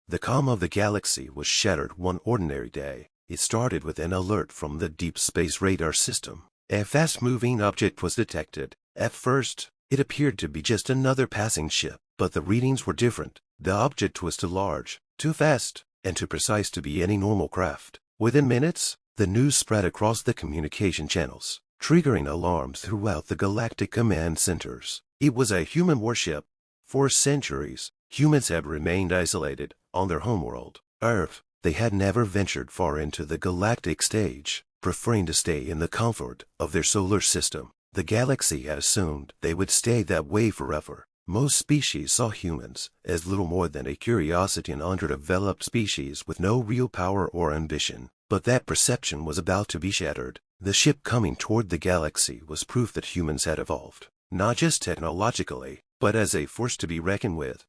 The calm of the galaxy was shattered one ordinary day. It started with an alert from the deep space radar system. A fast-moving object was detected. At first, it appeared to be just another passing ship, but the readings were different. The object was too large, too fast, and too precise to be any normal craft. Within minutes, the news spread across the communication channels, triggering alarms throughout the galactic command centers. It was a human warship. For centuries, humans had remained isolated on their homeworld, Earth. They had never ventured far into the galactic stage, preferring to stay in the comfort of their solar system. The galaxy had assumed they would stay that way forever. Most species saw humans as little more than a curiosity, an underdeveloped species with no real power or ambition. But that perception was about to be shattered. The ship coming toward the galaxy was proof that humans had evolved, not just technologically, but as a force to be reckoned with.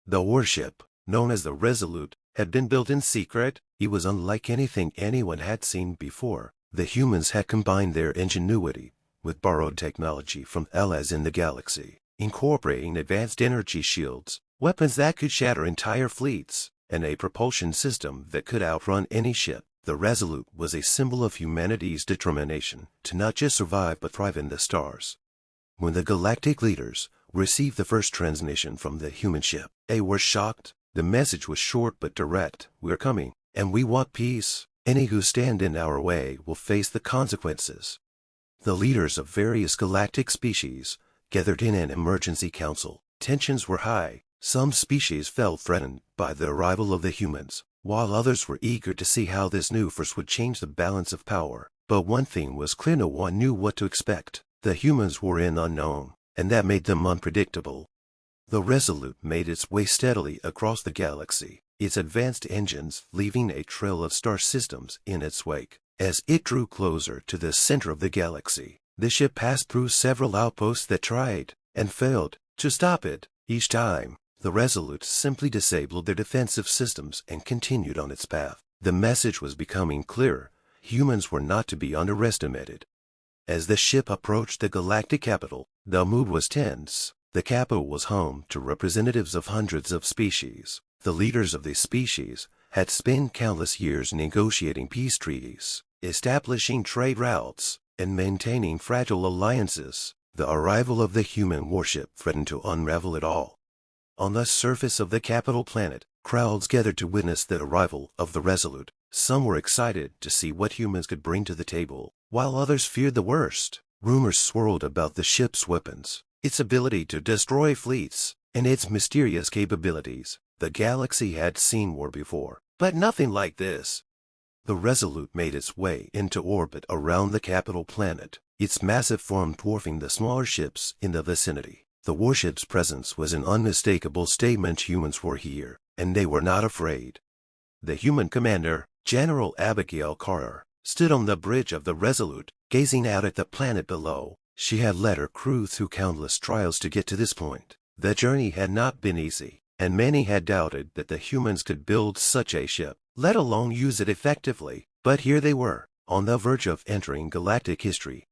The warship, known as the Resolute, had been built in secret. It was unlike anything anyone had seen before. The humans had combined their ingenuity with borrowed technology from allies in the galaxy, incorporating advanced energy shields, weapons that could shatter entire fleets, and a propulsion system that could outrun any ship. The Resolute was a symbol of humanity's determination to not just survive but thrive in the stars. When the galactic leaders received the first transmission from the human ship, they were shocked. The message was short but direct. "We're coming, and we want peace. Any who stand in our way will face the consequences." The leaders of various galactic species gathered in an emergency council. Tensions were high. Some species felt threatened by the arrival of the humans, while others were eager to see how this new force would change the balance of power. But one thing was clear: no one knew what to expect. The humans were in unknown, and that made them unpredictable. The Resolute made its way steadily across the galaxy, its advanced engines leaving a trail of star systems in its wake. As it drew closer to the center of the galaxy, the ship passed through several outposts that tried, and failed, to stop it. Each time, the Resolute simply disabled their defensive systems and continued on its path. The message was becoming clearer: humans were not to be underestimated. As the ship approached the galactic capital, the mood was tense. The capital was home to representatives of hundreds of species. The leaders of these species had spent countless years negotiating peace treaties, establishing trade routes, and maintaining fragile alliances. The arrival of the human warship threatened to unravel it all. On the surface of the capital planet, crowds gathered to witness the arrival of the Resolute. Some were excited to see what humans could bring to the table, while others feared the worst. Rumors swirled about the ship's weapons, its ability to destroy fleets, and its mysterious capabilities. The galaxy had seen war before, but nothing like this. The Resolute made its way into orbit around the capital planet, its massive form dwarfing the smaller ships in the vicinity. The warship's presence was an unmistakable statement: humans were here, and they were not afraid. The human commander, General Abigail Carter, stood on the bridge of the Resolute, gazing out at the planet below. She had led her crew through countless trials to get to this point. The journey had not been easy, and many had doubted that the humans could build such a ship, let alone use it effectively. But here they were, on the verge of entering galactic history.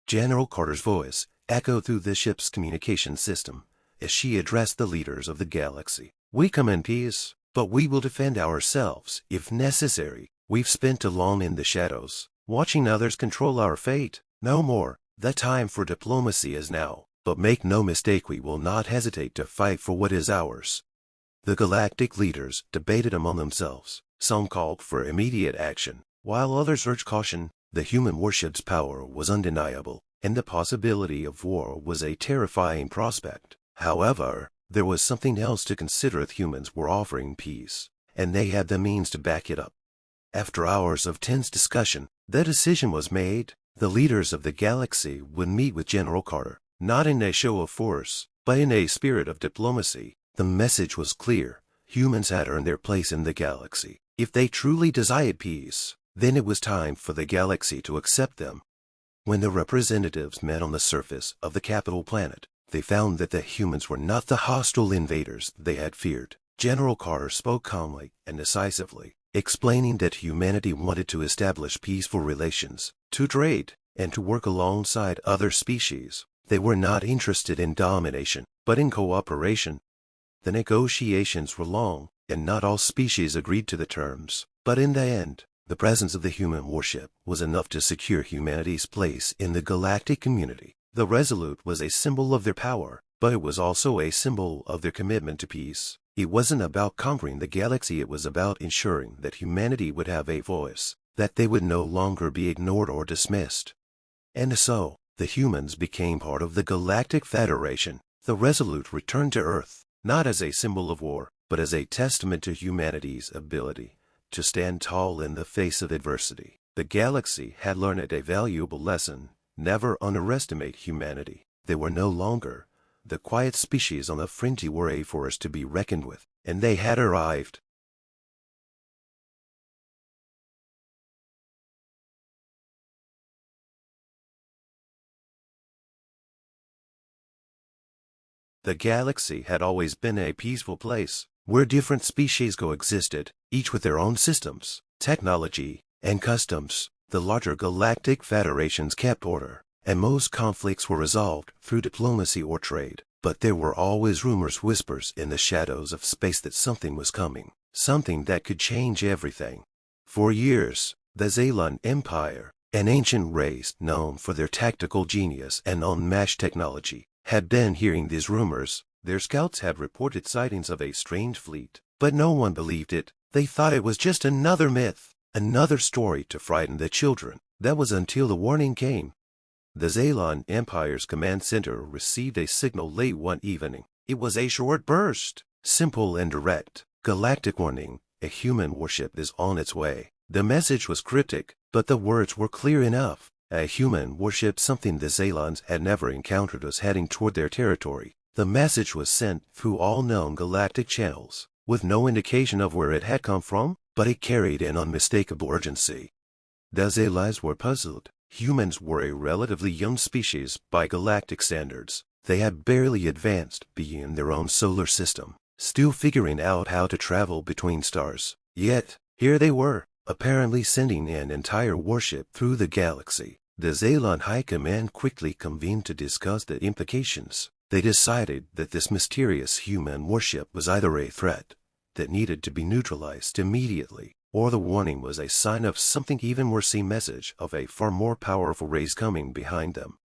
General Carter's voice echoed through the ship's communication system as she addressed the leaders of the galaxy. "We come in peace, but we will defend ourselves if necessary. We've spent too long in the shadows, watching others control our fate. No more. The time for diplomacy is now. But make no mistake, we will not hesitate to fight for what is ours." The galactic leaders debated among themselves. Some called for immediate action, while others urged caution. The human warship's power was undeniable, and the possibility of war was a terrifying prospect. However, there was something else to consider. The humans were offering peace, and they had the means to back it up. After hours of tense discussion, the decision was made. The leaders of the galaxy would meet with General Carter, not in a show of force, but in a spirit of diplomacy. The message was clear: humans had earned their place in the galaxy. If they truly desired peace, then it was time for the galaxy to accept them. When the representatives met on the surface of the capital planet, they found that the humans were not the hostile invaders they had feared. General Carter spoke calmly and decisively, explaining that humanity wanted to establish peaceful relations, to trade, and to work alongside other species. They were not interested in domination, but in cooperation. The negotiations were long, and not all species agreed to the terms. But in the end, the presence of the human warship was enough to secure humanity's place in the galactic community. The Resolute was a symbol of their power, but it was also a symbol of their commitment to peace. It wasn't about conquering the galaxy, it was about ensuring that humanity would have a voice, that they would no longer be ignored or dismissed. And so, the humans became part of the Galactic Federation. The Resolute returned to Earth, not as a symbol of war, but as a testament to humanity's ability to stand tall in the face of adversity. The galaxy had learned a valuable lesson: never underestimate humanity. They were no longer the quiet species on the fringe, they were a force to be reckoned with, and they had arrived. The galaxy had always been a peaceful place, where different species coexisted, each with their own systems, technology, and customs. The larger galactic federations kept order, and most conflicts were resolved through diplomacy or trade. But there were always rumors, whispers in the shadows of space that something was coming, something that could change everything. For years, the Xelan Empire, an ancient race known for their tactical genius and unmatched technology, had been hearing these rumors. Their scouts had reported sightings of a strange fleet, but no one believed it. They thought it was just another myth, another story to frighten the children. That was until the warning came. The Xelan Empire's command center received a signal late one evening. It was a short burst, simple and direct. Galactic warning: a human warship is on its way. The message was cryptic, but the words were clear enough. A human warship, something the Xelans had never encountered, was heading toward their territory. The message was sent through all known galactic channels, with no indication of where it had come from, but it carried an unmistakable urgency. The Xelans were puzzled. Humans were a relatively young species by galactic standards. They had barely advanced beyond their own solar system, still figuring out how to travel between stars. Yet, here they were, apparently sending an entire warship through the galaxy. The Xelan High Command quickly convened to discuss the implications. They decided that this mysterious human warship was either a threat that needed to be neutralized immediately, or the warning was a sign of something even worse, a message of a far more powerful race coming behind them.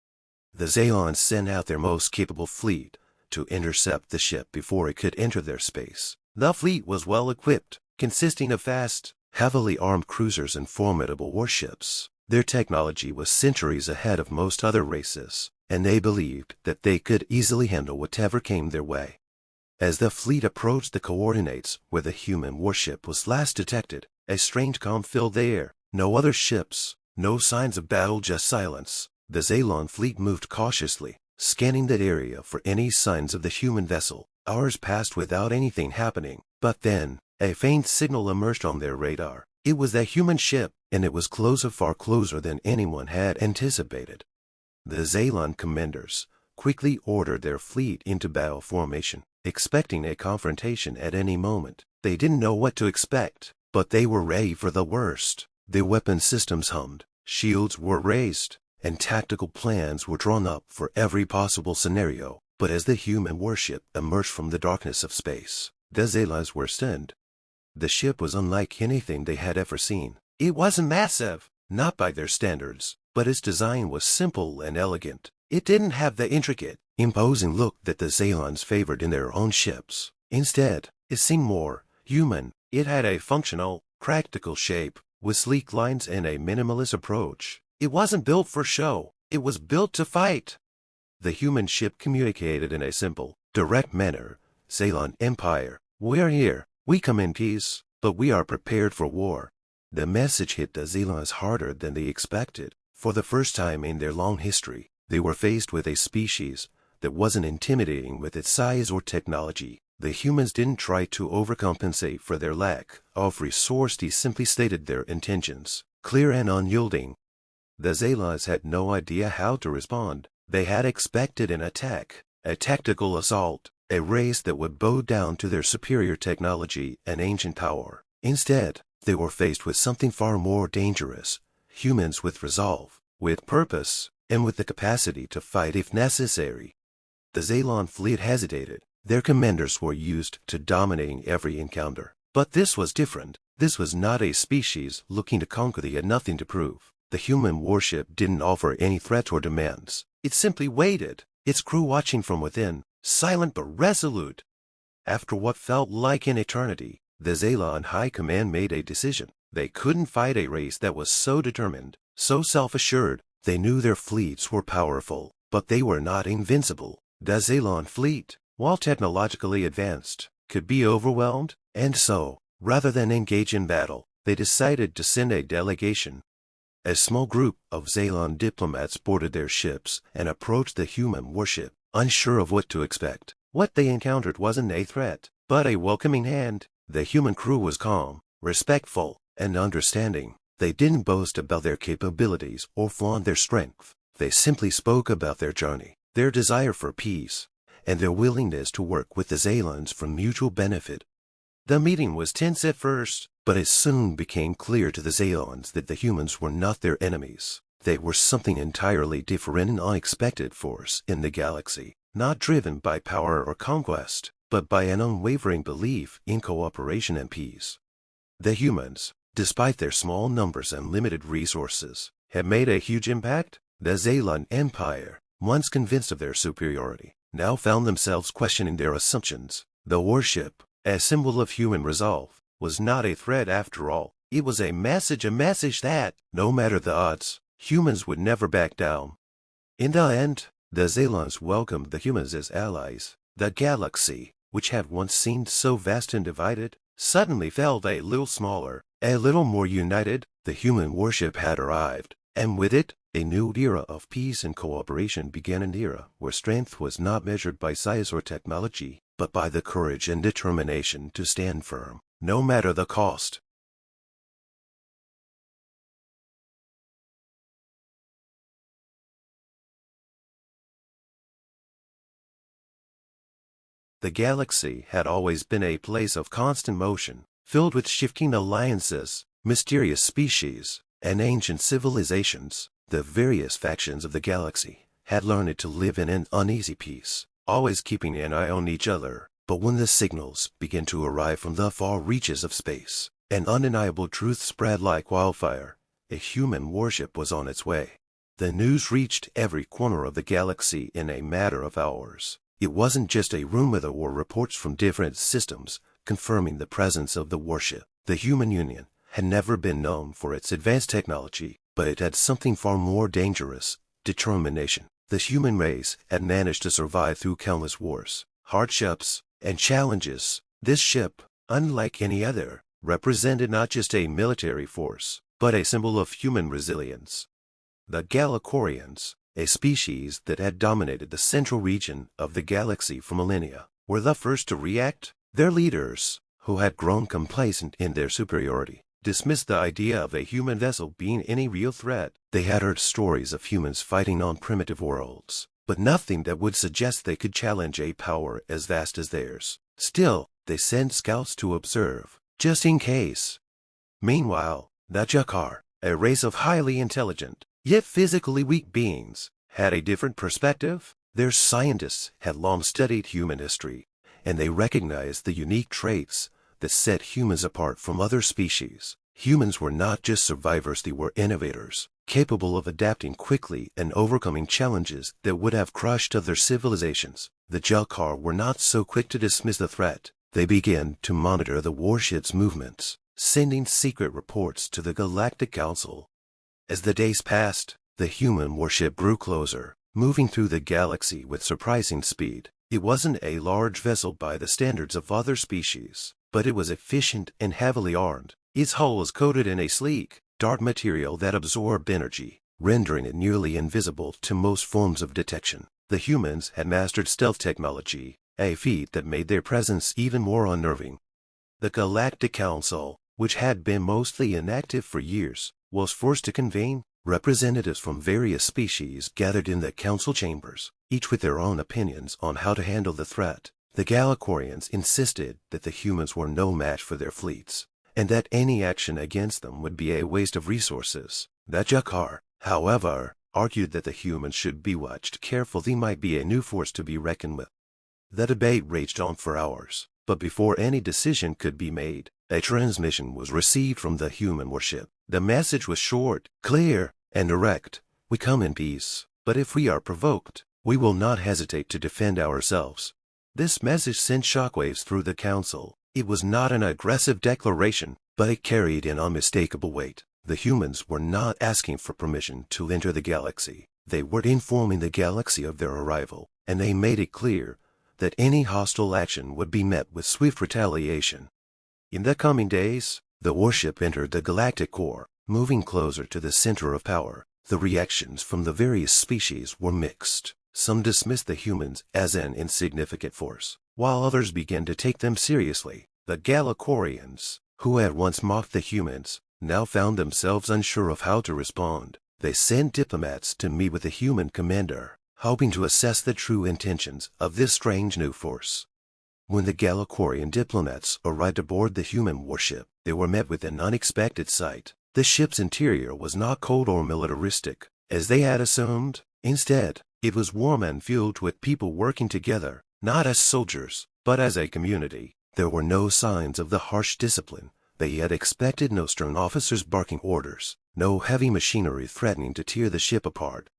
The Xelans sent out their most capable fleet to intercept the ship before it could enter their space. The fleet was well equipped, consisting of fast, heavily armed cruisers and formidable warships. Their technology was centuries ahead of most other races, and they believed that they could easily handle whatever came their way. As the fleet approached the coordinates where the human warship was last detected, a strange calm filled the air. No other ships, no signs of battle, just silence. The Xelan fleet moved cautiously, scanning that area for any signs of the human vessel. Hours passed without anything happening, but then a faint signal emerged on their radar. It was the human ship, and it was closer, far closer than anyone had anticipated. The Xelan commanders quickly ordered their fleet into battle formation, expecting a confrontation at any moment. They didn't know what to expect, but they were ready for the worst. Their weapon systems hummed, shields were raised, and tactical plans were drawn up for every possible scenario. But as the human warship emerged from the darkness of space, the Xelans were stunned. The ship was unlike anything they had ever seen. It wasn't massive, not by their standards, but its design was simple and elegant. It didn't have the intricate, imposing look that the Xelans favored in their own ships. Instead, it seemed more human. It had a functional, practical shape, with sleek lines and a minimalist approach. It wasn't built for show, it was built to fight. The human ship communicated in a simple, direct manner. Xelan Empire, we're here. We come in peace, but we are prepared for war. The message hit the Xelans harder than they expected. For the first time in their long history, they were faced with a species that wasn't intimidating with its size or technology. The humans didn't try to overcompensate for their lack of resource. They simply stated their intentions, clear and unyielding. The Xelans had no idea how to respond. They had expected an attack, a tactical assault, a race that would bow down to their superior technology and ancient power. Instead, they were faced with something far more dangerous: humans with resolve, with purpose, and with the capacity to fight if necessary. The Xelan fleet hesitated. Their commanders were used to dominating every encounter. But this was different. This was not a species looking to conquer. They had nothing to prove. The human warship didn't offer any threat or demands. It simply waited, its crew watching from within, silent but resolute. After what felt like an eternity, the Zalon High Command made a decision. They couldn't fight a race that was so determined, so self-assured. They knew their fleets were powerful, but they were not invincible. The Zalon fleet, while technologically advanced, could be overwhelmed, and so, rather than engage in battle, they decided to send a delegation. A small group of Zalon diplomats boarded their ships and approached the human warship, unsure of what to expect. What they encountered wasn't a threat, but a welcoming hand. The human crew was calm, respectful, and understanding. They didn't boast about their capabilities or flaunt their strength. They simply spoke about their journey, their desire for peace, and their willingness to work with the Zalons for mutual benefit. The meeting was tense at first, but it soon became clear to the Zalons that the humans were not their enemies. They were something entirely different, an unexpected force in the galaxy, not driven by power or conquest, but by an unwavering belief in cooperation and peace. The humans, despite their small numbers and limited resources, had made a huge impact. The Zalon Empire, once convinced of their superiority, now found themselves questioning their assumptions. The warship, a symbol of human resolve, was not a threat after all. It was a message that, no matter the odds, humans would never back down. In the end, the Zalons welcomed the humans as allies. The galaxy, which had once seemed so vast and divided, suddenly felt a little smaller, a little more united. The human warship had arrived, and with it, a new era of peace and cooperation began, an era where strength was not measured by size or technology, but by the courage and determination to stand firm, no matter the cost. The galaxy had always been a place of constant motion, filled with shifting alliances, mysterious species, and ancient civilizations. The various factions of the galaxy had learned to live in an uneasy peace, always keeping an eye on each other. But when the signals began to arrive from the far reaches of space, an undeniable truth spread like wildfire. A human warship was on its way. The news reached every corner of the galaxy in a matter of hours. It wasn't just a rumor. There were reports from different systems confirming the presence of the warship. The human union had never been known for its advanced technology, but it had something far more dangerous: determination. The human race had managed to survive through countless wars, hardships, and challenges. This ship, unlike any other, represented not just a military force, but a symbol of human resilience. The Galactorians, a species that had dominated the central region of the galaxy for millennia, were the first to react. Their leaders, who had grown complacent in their superiority, dismissed the idea of a human vessel being any real threat. They had heard stories of humans fighting on primitive worlds, but nothing that would suggest they could challenge a power as vast as theirs. Still, they sent scouts to observe, just in case. Meanwhile, the Jakar, a race of highly intelligent, yet physically weak beings, had a different perspective. Their scientists had long studied human history, and they recognized the unique traits that set humans apart from other species. Humans were not just survivors, they were innovators, capable of adapting quickly and overcoming challenges that would have crushed other civilizations. The Jakar were not so quick to dismiss the threat. They began to monitor the warship's movements, sending secret reports to the Galactic Council. As the days passed, the human warship grew closer, moving through the galaxy with surprising speed. It wasn't a large vessel by the standards of other species, but it was efficient and heavily armed. Its hull was coated in a sleek, dark material that absorbed energy, rendering it nearly invisible to most forms of detection. The humans had mastered stealth technology, a feat that made their presence even more unnerving. The Galactic Council, which had been mostly inactive for years, was forced to convene. Representatives from various species gathered in the council chambers, each with their own opinions on how to handle the threat. The Galactorians insisted that the humans were no match for their fleets, and that any action against them would be a waste of resources. The Jakar, however, argued that the humans should be watched carefully. They might be a new force to be reckoned with. The debate raged on for hours, but before any decision could be made, a transmission was received from the human warship. The message was short, clear, and direct. We come in peace, but if we are provoked, we will not hesitate to defend ourselves. This message sent shockwaves through the council. It was not an aggressive declaration, but it carried an unmistakable weight. The humans were not asking for permission to enter the galaxy. They were informing the galaxy of their arrival, and they made it clear that any hostile action would be met with swift retaliation. In the coming days, the warship entered the galactic core, moving closer to the center of power. The reactions from the various species were mixed. Some dismissed the humans as an insignificant force, while others began to take them seriously. The Galacorians, who had once mocked the humans, now found themselves unsure of how to respond. They sent diplomats to meet with the human commander, hoping to assess the true intentions of this strange new force. When the Galacorian diplomats arrived aboard the human warship, they were met with an unexpected sight. The ship's interior was not cold or militaristic, as they had assumed. Instead, it was warm and filled with people working together, not as soldiers, but as a community. There were no signs of the harsh discipline they had expected, no stern officers barking orders, no heavy machinery threatening to tear the ship apart.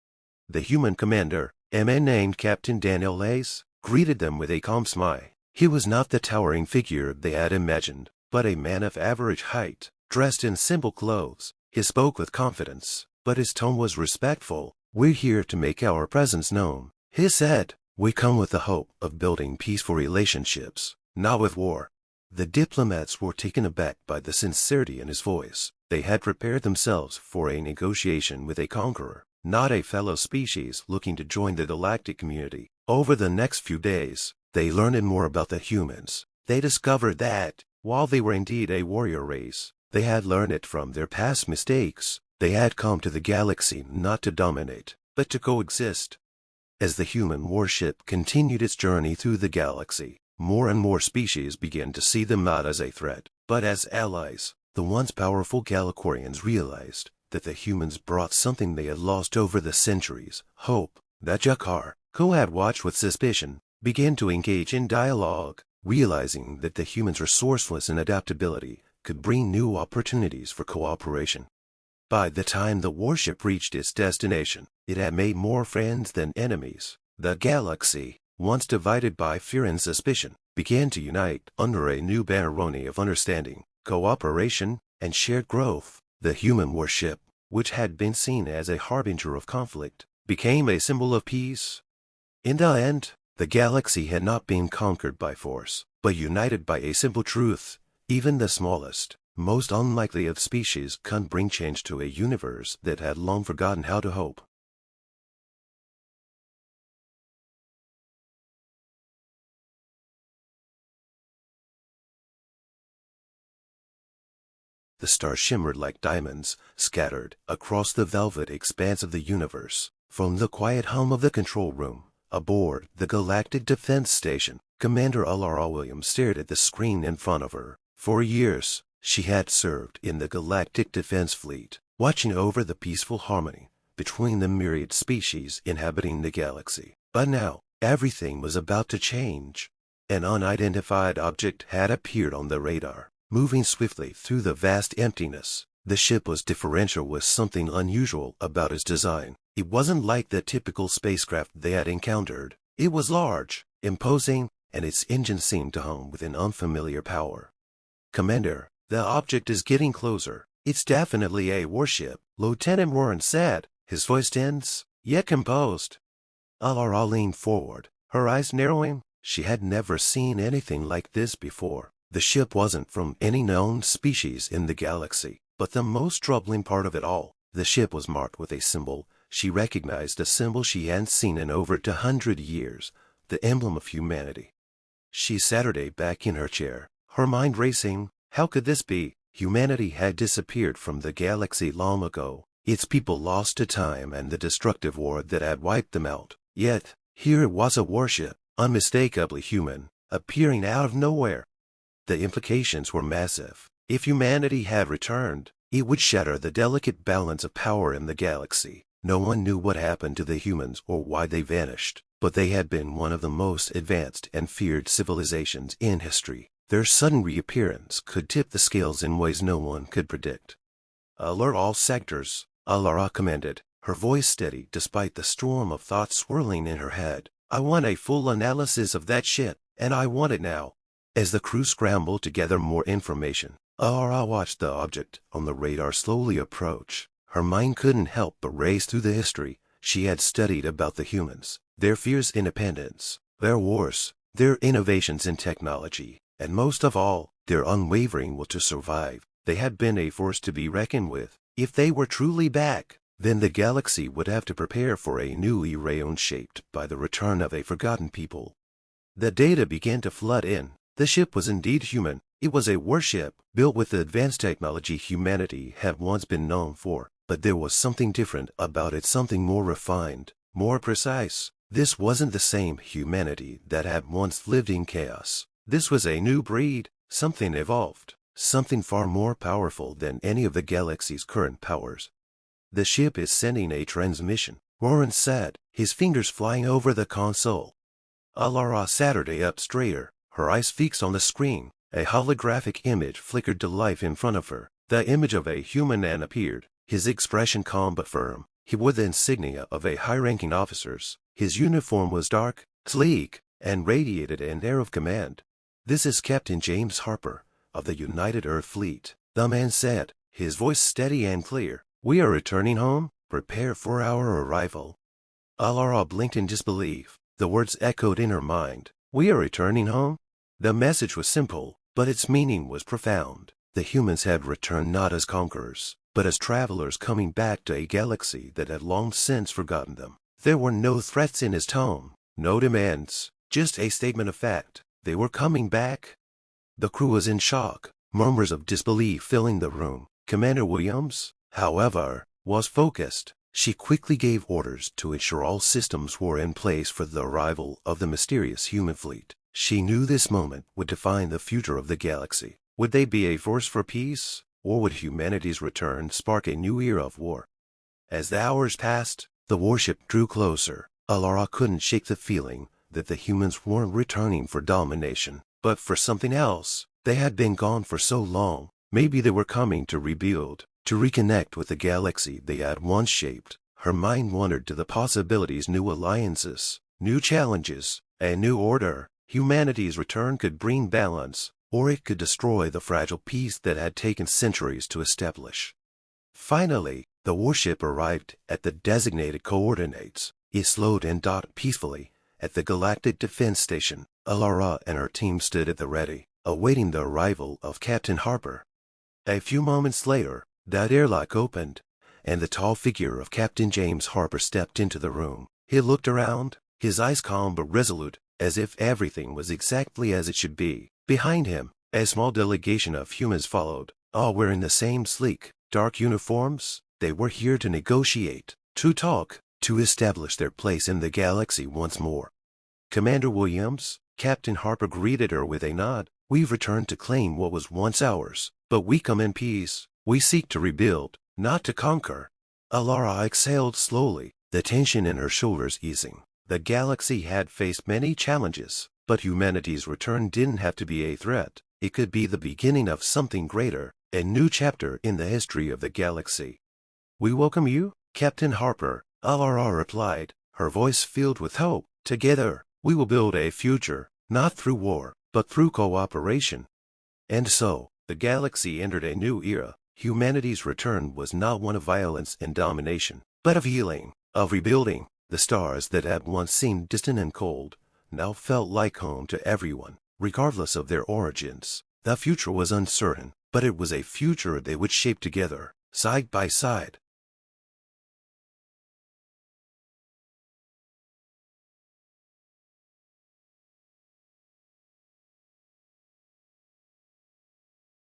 The human commander, a man named Captain Daniel Lace, greeted them with a calm smile. He was not the towering figure they had imagined, but a man of average height, dressed in simple clothes. He spoke with confidence, but his tone was respectful. "We're here to make our presence known," he said. "We come with the hope of building peaceful relationships, not with war." The diplomats were taken aback by the sincerity in his voice. They had prepared themselves for a negotiation with a conqueror, not a fellow species looking to join the galactic community. Over the next few days, they learned more about the humans. They discovered that, while they were indeed a warrior race, they had learned it from their past mistakes. They had come to the galaxy not to dominate, but to coexist. As the human warship continued its journey through the galaxy, more and more species began to see them not as a threat, but as allies. The once powerful Galacorians realized that the humans brought something they had lost over the centuries: hope. The Jakar, who had watched with suspicion, began to engage in dialogue, realizing that the humans' resourcefulness and adaptability could bring new opportunities for cooperation. By the time the warship reached its destination, it had made more friends than enemies. The galaxy, once divided by fear and suspicion, began to unite under a new bannerone of understanding, cooperation, and shared growth. The human warship, which had been seen as a harbinger of conflict, became a symbol of peace. In the end, the galaxy had not been conquered by force, but united by a simple truth: even the smallest, most unlikely of species can bring change to a universe that had long forgotten how to hope. The stars shimmered like diamonds, scattered across the velvet expanse of the universe. From the quiet hum of the control room, aboard the Galactic Defense Station, Commander Alara Williams stared at the screen in front of her. For years, she had served in the Galactic Defense Fleet, watching over the peaceful harmony between the myriad species inhabiting the galaxy. But now, everything was about to change. An unidentified object had appeared on the radar, moving swiftly through the vast emptiness. The ship was differential, with something unusual about its design. It wasn't like the typical spacecraft they had encountered. It was large, imposing, and its engine seemed to hum with an unfamiliar power. "Commander, the object is getting closer. It's definitely a warship," Lieutenant Warren said, his voice tense, yet composed. Alara leaned forward, her eyes narrowing. She had never seen anything like this before. The ship wasn't from any known species in the galaxy, but the most troubling part of it all, the ship was marked with a symbol. She recognized a symbol she hadn't seen in over 100 years, the emblem of humanity. She sat back in her chair, her mind racing. How could this be? Humanity had disappeared from the galaxy long ago, its people lost to time and the destructive war that had wiped them out. Yet, here it was, a warship, unmistakably human, appearing out of nowhere. The implications were massive. If humanity had returned, it would shatter the delicate balance of power in the galaxy. No one knew what happened to the humans or why they vanished. but they had been one of the most advanced and feared civilizations in history. Their sudden reappearance could tip the scales in ways no one could predict. "Alert all sectors," Alara commanded, her voice steady despite the storm of thoughts swirling in her head. "I want a full analysis of that shit, and I want it now." As the crew scrambled to gather more information, Alara watched the object on the radar slowly approach. Her mind couldn't help but race through the history she had studied about the humans, their fierce independence, their wars, their innovations in technology, and most of all, their unwavering will to survive. They had been a force to be reckoned with. If they were truly back, then the galaxy would have to prepare for a new era shaped by the return of a forgotten people. The data began to flood in. The ship was indeed human. It was a warship, built with the advanced technology humanity had once been known for. But there was something different about it, something more refined, more precise. This wasn't the same humanity that had once lived in chaos. This was a new breed, something evolved, something far more powerful than any of the galaxy's current powers. "The ship is sending a transmission," Warren said, his fingers flying over the console. Alara sat up straighter, her eyes fixed on the screen. A holographic image flickered to life in front of her. The image of a human man appeared, his expression calm but firm. He wore the insignia of a high-ranking officer's. His uniform was dark, sleek, and radiated an air of command. "This is Captain James Harper, of the United Earth Fleet," the man said, his voice steady and clear. "We are returning home. Prepare for our arrival." Alara blinked in disbelief. The words echoed in her mind. "We are returning home?" The message was simple, but its meaning was profound. The humans had returned not as conquerors, but as travelers coming back to a galaxy that had long since forgotten them. There were no threats in his tone, no demands, just a statement of fact. They were coming back. The crew was in shock, murmurs of disbelief filling the room. Commander Williams, however, was focused. She quickly gave orders to ensure all systems were in place for the arrival of the mysterious human fleet. She knew this moment would define the future of the galaxy. Would they be a force for peace, or would humanity's return spark a new era of war? As the hours passed, the warship drew closer. Alara couldn't shake the feeling that the humans weren't returning for domination, but for something else. They had been gone for so long. Maybe they were coming to rebuild, to reconnect with the galaxy they had once shaped. Her mind wandered to the possibilities: new alliances, new challenges, a new order. Humanity's return could bring balance, or it could destroy the fragile peace that had taken centuries to establish. Finally, the warship arrived at the designated coordinates. It slowed and docked peacefully at the Galactic Defense Station. Alara and her team stood at the ready, awaiting the arrival of Captain Harper. A few moments later, that airlock opened, and the tall figure of Captain James Harper stepped into the room. He looked around, his eyes calm but resolute, as if everything was exactly as it should be. Behind him, a small delegation of humans followed, all wearing the same sleek, dark uniforms. They were here to negotiate, to talk, to establish their place in the galaxy once more. "Commander Williams," Captain Harper greeted her with a nod. "We've returned to claim what was once ours, but we come in peace. We seek to rebuild, not to conquer." Alara exhaled slowly, the tension in her shoulders easing. The galaxy had faced many challenges, but humanity's return didn't have to be a threat. It could be the beginning of something greater, a new chapter in the history of the galaxy. "We welcome you, Captain Harper," Alara replied, her voice filled with hope. "Together, we will build a future, not through war, but through cooperation." And so, the galaxy entered a new era. Humanity's return was not one of violence and domination, but of healing, of rebuilding. The stars that had once seemed distant and cold now felt like home to everyone, regardless of their origins. The future was uncertain, but it was a future they would shape together, side by side.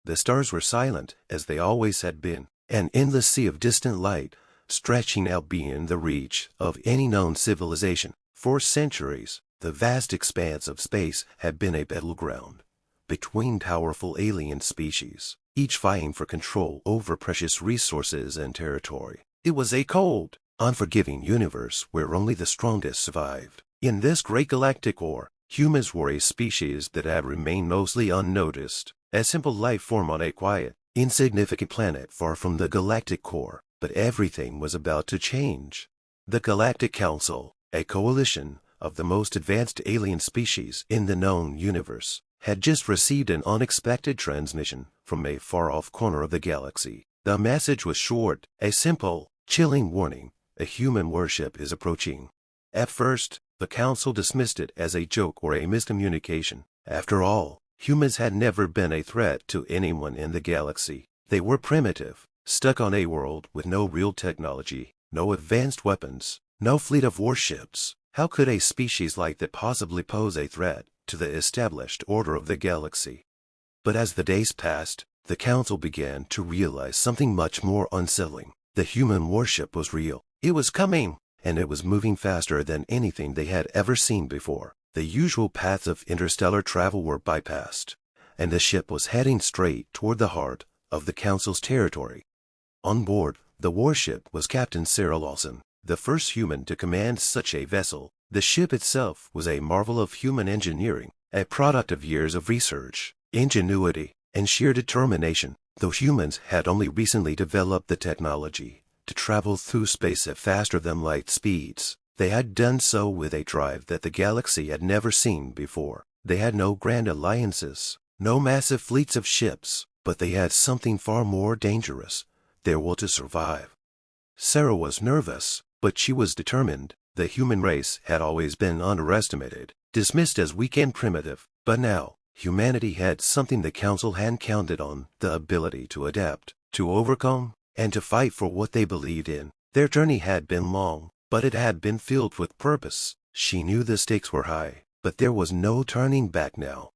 The stars were silent, as they always had been, an endless sea of distant light, stretching out beyond the reach of any known civilization. For centuries, the vast expanse of space had been a battleground between powerful alien species, each vying for control over precious resources and territory. It was a cold, unforgiving universe where only the strongest survived. In this great galactic war, humans were a species that had remained mostly unnoticed, a simple life form on a quiet, insignificant planet far from the galactic core. But everything was about to change. The Galactic Council, a coalition of the most advanced alien species in the known universe, had just received an unexpected transmission from a far-off corner of the galaxy. The message was short, a simple, chilling warning: a human warship is approaching. At first, the Council dismissed it as a joke or a miscommunication. After all, humans had never been a threat to anyone in the galaxy. They were primitive, stuck on a world with no real technology, no advanced weapons, no fleet of warships. How could a species like that possibly pose a threat to the established order of the galaxy? But as the days passed, the Council began to realize something much more unsettling. The human warship was real. It was coming, and it was moving faster than anything they had ever seen before. The usual paths of interstellar travel were bypassed, and the ship was heading straight toward the heart of the Council's territory. On board the warship was Captain Sarah Lawson, the first human to command such a vessel. The ship itself was a marvel of human engineering, a product of years of research, ingenuity, and sheer determination. Though humans had only recently developed the technology to travel through space at faster than light speeds, they had done so with a drive that the galaxy had never seen before. They had no grand alliances, no massive fleets of ships, but they had something far more dangerous: their will to survive. Sarah was nervous, but she was determined. The human race had always been underestimated, dismissed as weak and primitive, but now humanity had something the Council hadn't counted on: the ability to adapt, to overcome, and to fight for what they believed in. Their journey had been long, but it had been filled with purpose. She knew the stakes were high, but there was no turning back now.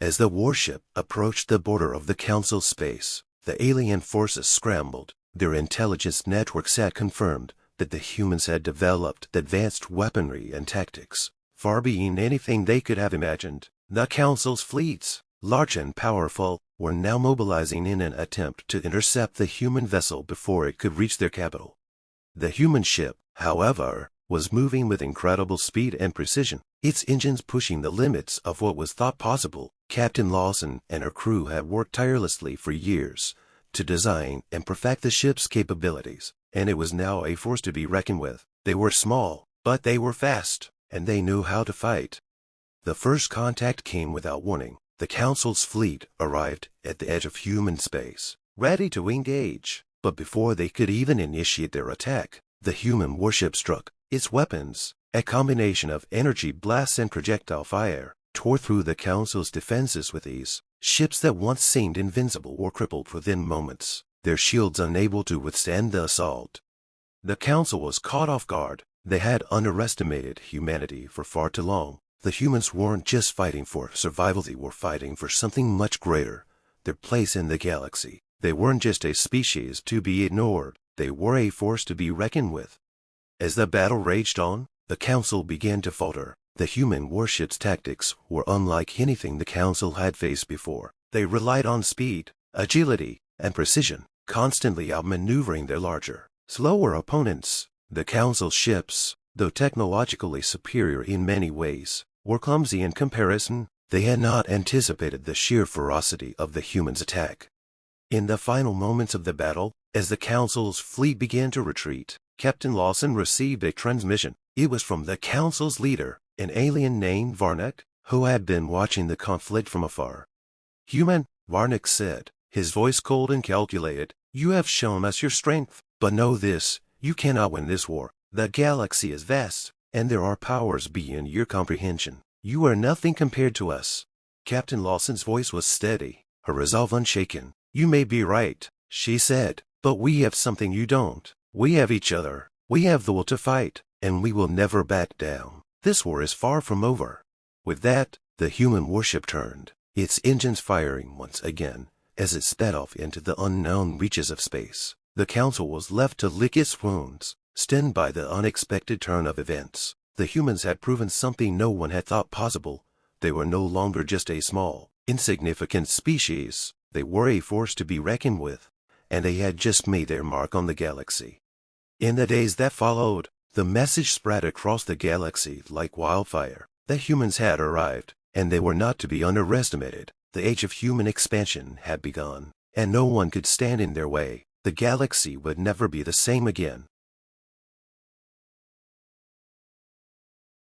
As the warship approached the border of the Council space, the alien forces scrambled. Their intelligence networks had confirmed that the humans had developed advanced weaponry and tactics, far beyond anything they could have imagined. The Council's fleets, large and powerful, were now mobilizing in an attempt to intercept the human vessel before it could reach their capital. The human ship, however, was moving with incredible speed and precision, its engines pushing the limits of what was thought possible. Captain Lawson and her crew had worked tirelessly for years to design and perfect the ship's capabilities, and it was now a force to be reckoned with. They were small, but they were fast, and they knew how to fight. The first contact came without warning. The Council's fleet arrived at the edge of human space, ready to engage. But before they could even initiate their attack, the human warship struck. Its weapons, a combination of energy blasts and projectile fire, tore through the Council's defenses with ease. Ships that once seemed invincible were crippled within moments, their shields unable to withstand the assault. The Council was caught off guard. They had underestimated humanity for far too long. The humans weren't just fighting for survival, they were fighting for something much greater: their place in the galaxy. They weren't just a species to be ignored, they were a force to be reckoned with. As the battle raged on, the Council began to falter. The human warship's tactics were unlike anything the Council had faced before. They relied on speed, agility, and precision, constantly outmaneuvering their larger, slower opponents. The Council ships, though technologically superior in many ways, were clumsy in comparison. They had not anticipated the sheer ferocity of the humans' attack. In the final moments of the battle, as the Council's fleet began to retreat, Captain Lawson received a transmission. It was from the Council's leader, an alien named Varnak, who had been watching the conflict from afar. "Human," Varnak said, his voice cold and calculated, "you have shown us your strength, but know this: you cannot win this war. The galaxy is vast, and there are powers beyond your comprehension. You are nothing compared to us." Captain Lawson's voice was steady, her resolve unshaken. "You may be right," she said, "but we have something you don't. We have each other. We have the will to fight, and we will never back down. This war is far from over." With that, the human warship turned, its engines firing once again as it sped off into the unknown reaches of space. The Council was left to lick its wounds, stunned by the unexpected turn of events. The humans had proven something no one had thought possible. They were no longer just a small, insignificant species. They were a force to be reckoned with, and they had just made their mark on the galaxy. In the days that followed, The message spread across the galaxy like wildfire. The humans had arrived, and they were not to be underestimated. The age of human expansion had begun, and no one could stand in their way. The galaxy would never be the same again.